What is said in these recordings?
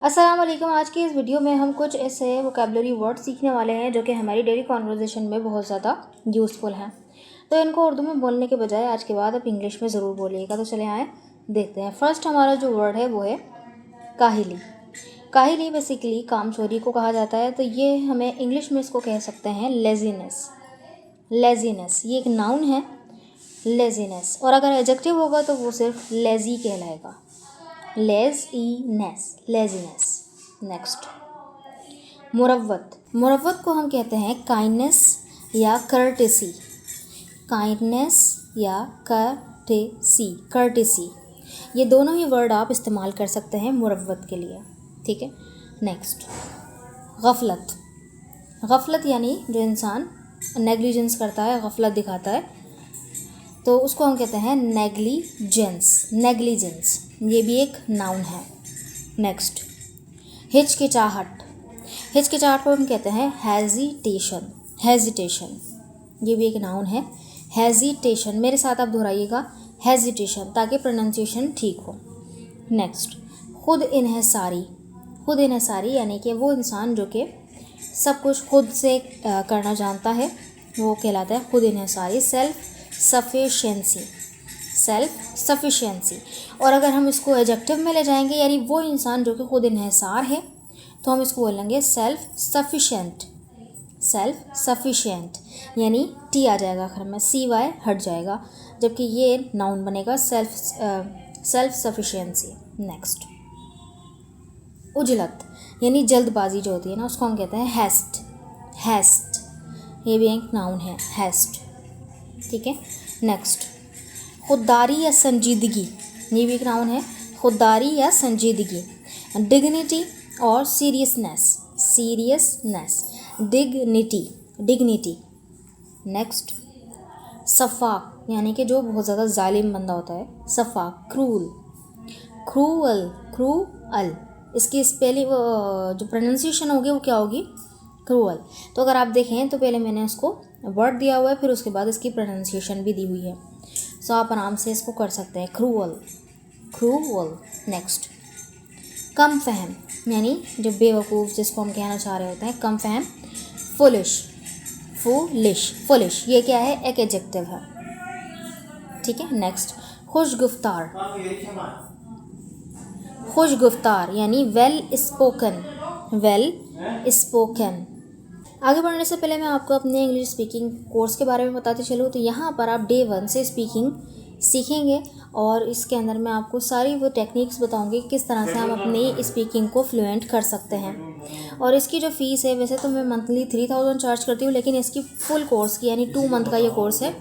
अस्सलाम वालेकुम। आज की इस वीडियो में हम कुछ ऐसे वोकेबलरी वर्ड सीखने वाले हैं जो कि हमारी डेली कॉन्वर्जेशन में बहुत ज़्यादा यूज़फुल हैं। तो इनको उर्दू में बोलने के बजाय आज के बाद आप इंग्लिश में ज़रूर बोलिएगा। तो चले आए देखते हैं। फर्स्ट हमारा जो वर्ड है वो है काहिली। काहिली बेसिकली कामचोरी को कहा जाता है। तो ये हमें इंग्लिश में इसको कह सकते हैं लेजीनेस। लेजीनेस ये एक नाउन है, लेजीनेस। और अगर एडजेक्टिव होगा तो वो सिर्फ लेजी कहलाएगा। Laziness, laziness. नेक्स्ट मुरव्वत। मुरव्वत को हम कहते हैं काइंडनेस या कर्टेसी। काइंडनेस या कर्टेसी, कर्टेसी ये दोनों ही वर्ड आप इस्तेमाल कर सकते हैं मुरव्वत के लिए। ठीक है। नेक्स्ट गफलत। गफलत यानी जो इंसान नेग्लिजेंस करता है, गफलत दिखाता है, तो उसको हम कहते हैं नेग्लिजेंस। नेग्लिजेंस ये भी एक नाउन है। नेक्स्ट हिचकिचाहट। हिचकिचाहट को हम कहते हैं हेजिटेशन। हेजिटेशन ये भी एक नाउन है। हेजिटेशन मेरे साथ आप दोहराइएगा, हेजिटेशन, ताकि प्रोनाउंसिएशन ठीक हो। नेक्स्ट खुद इन्हिसारी। खुद इन्हिसारी यानी कि वो इंसान जो कि सब कुछ खुद से करना जानता है, वो कहलाता है खुद इन्हिसारी। Self sufficiency, self sufficiency. और अगर हम इसको एडजेक्टिव में ले जाएंगे, यानी वो इंसान जो कि खुद इन्हिसार है, तो हम इसको बोलेंगे सेल्फ सफिशिएंट। सेल्फ सफिशिएंट यानी टी आ जाएगा आखिर में, सी वाई हट जाएगा, जबकि ये नाउन बनेगा सेल्फ सफिशिएंसी। नेक्स्ट उजलत यानी जल्दबाजी जो होती है ना, उसको हम कहते हैं हेस्ट। हेस्ट ये भी एक नाउन है, हेस्ट। ठीक है। नेक्स्ट खुददारी या संजीदगी, ये भी एक नाउन है, खुददारी या संजीदगी। डिग्निटी और seriousness, seriousness, dignity, dignity. Next सफाक यानी कि जो बहुत ज़्यादा जालिम बंदा होता है, सफाक। क्रूल, क्रूअल, क्रूअल, इसकी स्पेलिंग जो प्रोनाउंसिएशन होगी वो क्या होगी, क्रूअल। तो अगर आप देखें तो पहले मैंने उसको वर्ड दिया हुआ है, फिर उसके बाद इसकी प्रोनाउंसिएशन भी दी हुई है, सो आप आराम से इसको कर सकते हैं, क्रूअल, क्रूअल। नेक्स्ट कम फहम यानी जो बेवकूफ़ जिसको हम कहना चाह रहे होते हैं, कम फहम। फुलिश, फुलिश, फुलिश ये क्या है, एक एडजेक्टिव है। ठीक है। नेक्स्ट खुशगुफ्तार। खुशगुफ्तार यानी वेल स्पोकन, वेल स्पोकन। आगे बढ़ने से पहले मैं आपको अपने इंग्लिश स्पीकिंग कोर्स के बारे में बताते चलूँ। तो यहाँ पर आप डे 1 से स्पीकिंग सीखेंगे और इसके अंदर मैं आपको सारी वो टेक्निक्स बताऊँगी किस तरह से हम अपनी स्पीकिंग को फ्लुएंट कर सकते हैं। और इसकी जो फ़ीस है, वैसे तो मैं मंथली 3000 चार्ज करती हूँ, लेकिन इसकी फुल कोर्स की यानी 2 मंथ का ये कोर्स है,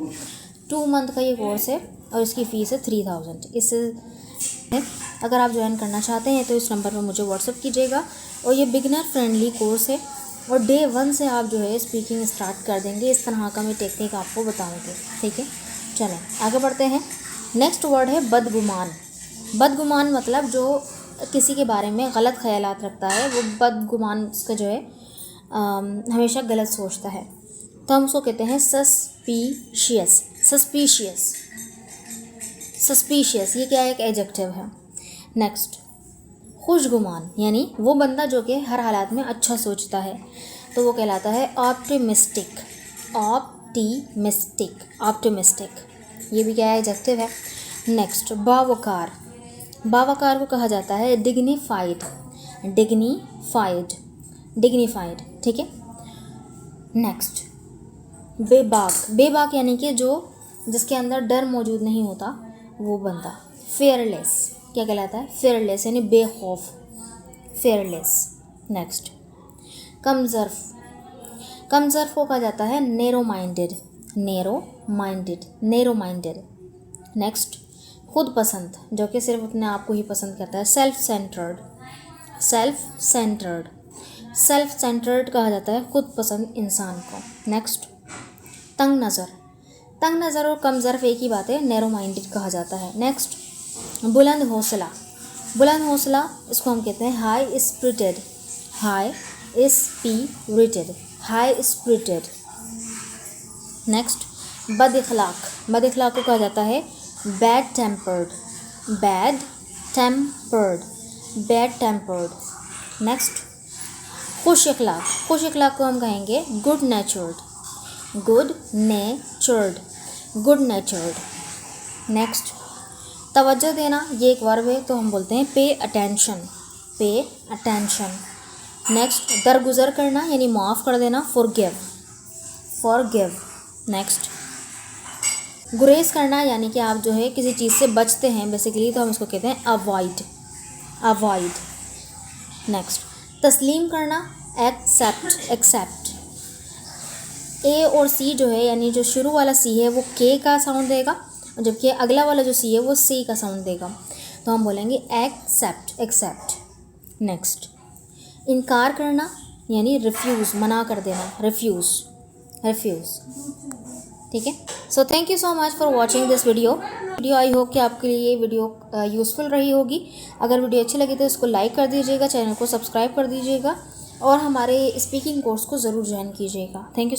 2 मंथ का ये कोर्स है और इसकी फ़ीस है 3000। इससे अगर आप ज्वाइन करना चाहते हैं तो इस नंबर पर मुझे व्हाट्सअप कीजिएगा। और ये बिगिनर फ्रेंडली कोर्स है और डे 1 से आप जो है स्पीकिंग स्टार्ट कर देंगे। इस तरह का मैं टेक्निक आपको बताऊंगी। ठीक है। चलें आगे बढ़ते हैं। नेक्स्ट वर्ड है बदगुमान। बदगुमान मतलब जो किसी के बारे में गलत ख्यालात रखता है, वो बदगुमान उसका जो है हमेशा गलत सोचता है, तो हम उसको कहते हैं सस्पिशियस। सस्पिशियस, सस्पिशियस ये क्या है, एक एडजेक्टिव है। नेक्स्ट खुशगुमान यानी वो बंदा जो कि हर हालात में अच्छा सोचता है, तो वो कहलाता है ऑप्टिमिस्टिक। ऑप्टिमिस्टिक, ऑप्टिमिस्टिक ये भी क्या है, एडजेक्टिव है। नेक्स्ट बावकार। बावकार को कहा जाता है डिग्निफाइड। Dignified, dignified. ठीक है। नेक्स्ट बेबाक। बेबाक यानी कि जो जिसके अंदर डर मौजूद नहीं होता, वो बंदा। फेयरलेस क्या कहलाता है, फेयरलेस यानी बेखौफ, फेयरलेस। नेक्स्ट कमज़र्फ। कमज़र्फ को कहा जाता है narrow minded. Narrow minded, narrow minded. Next खुद पसंद, जो कि सिर्फ अपने आप को ही पसंद करता है, self centred. Self centred, self centred कहा जाता है खुद पसंद इंसान को। नेक्स्ट तंग नज़र। तंग नज़र और कमज़र्फ एक ही बात है, नैरो माइंडेड कहा जाता है। नेक्स्ट बुलंद हौसला। बुलंद हौसला इसको हम कहते हैं high spirited. High spirited, high spirited. Next बद इखलाक। बद इखलाक को कहा जाता है bad tempered. Bad tempered, bad tempered. Next, खुश अखलाक, खुश अखलाक को हम कहेंगे गुड नेचर्ड, गुड नेचर्ड, गुड नेचर्ड। नेक्स्ट, तवज्जो देना, ये एक वर्ब है तो हम बोलते हैं pay attention, pay attention. Next, दरगुजर करना यानी माफ़ कर देना, फॉरगिव, फॉरगिव। नेक्स्ट, गुरेज करना यानी कि आप जो है किसी चीज़ से बचते हैं बेसिकली, तो हम इसको कहते हैं अवॉइड, अवॉइड। नेक्स्ट, तस्लीम करना, एक्सेप्ट, एक्सेप्ट। ए और सी जो है यानी जो शुरू वाला सी है वो के का साउंड देगा, और जबकि अगला वाला जो सी है वो सी का साउंड देगा, तो हम बोलेंगे एक्सेप्ट, एक्सेप्ट। नेक्स्ट, इनकार करना यानी रिफ्यूज़, मना कर देना, रिफ्यूज़, रिफ्यूज़। ठीक है। So thank you so much for watching this video. I hope कि आपके लिए ये वीडियो यूज़फुल रही होगी। अगर वीडियो अच्छी लगी तो इसको लाइक कर दीजिएगा, चैनल को सब्सक्राइब कर दीजिएगा और हमारे स्पीकिंग कोर्स को ज़रूर ज्वाइन कीजिएगा। Thank you.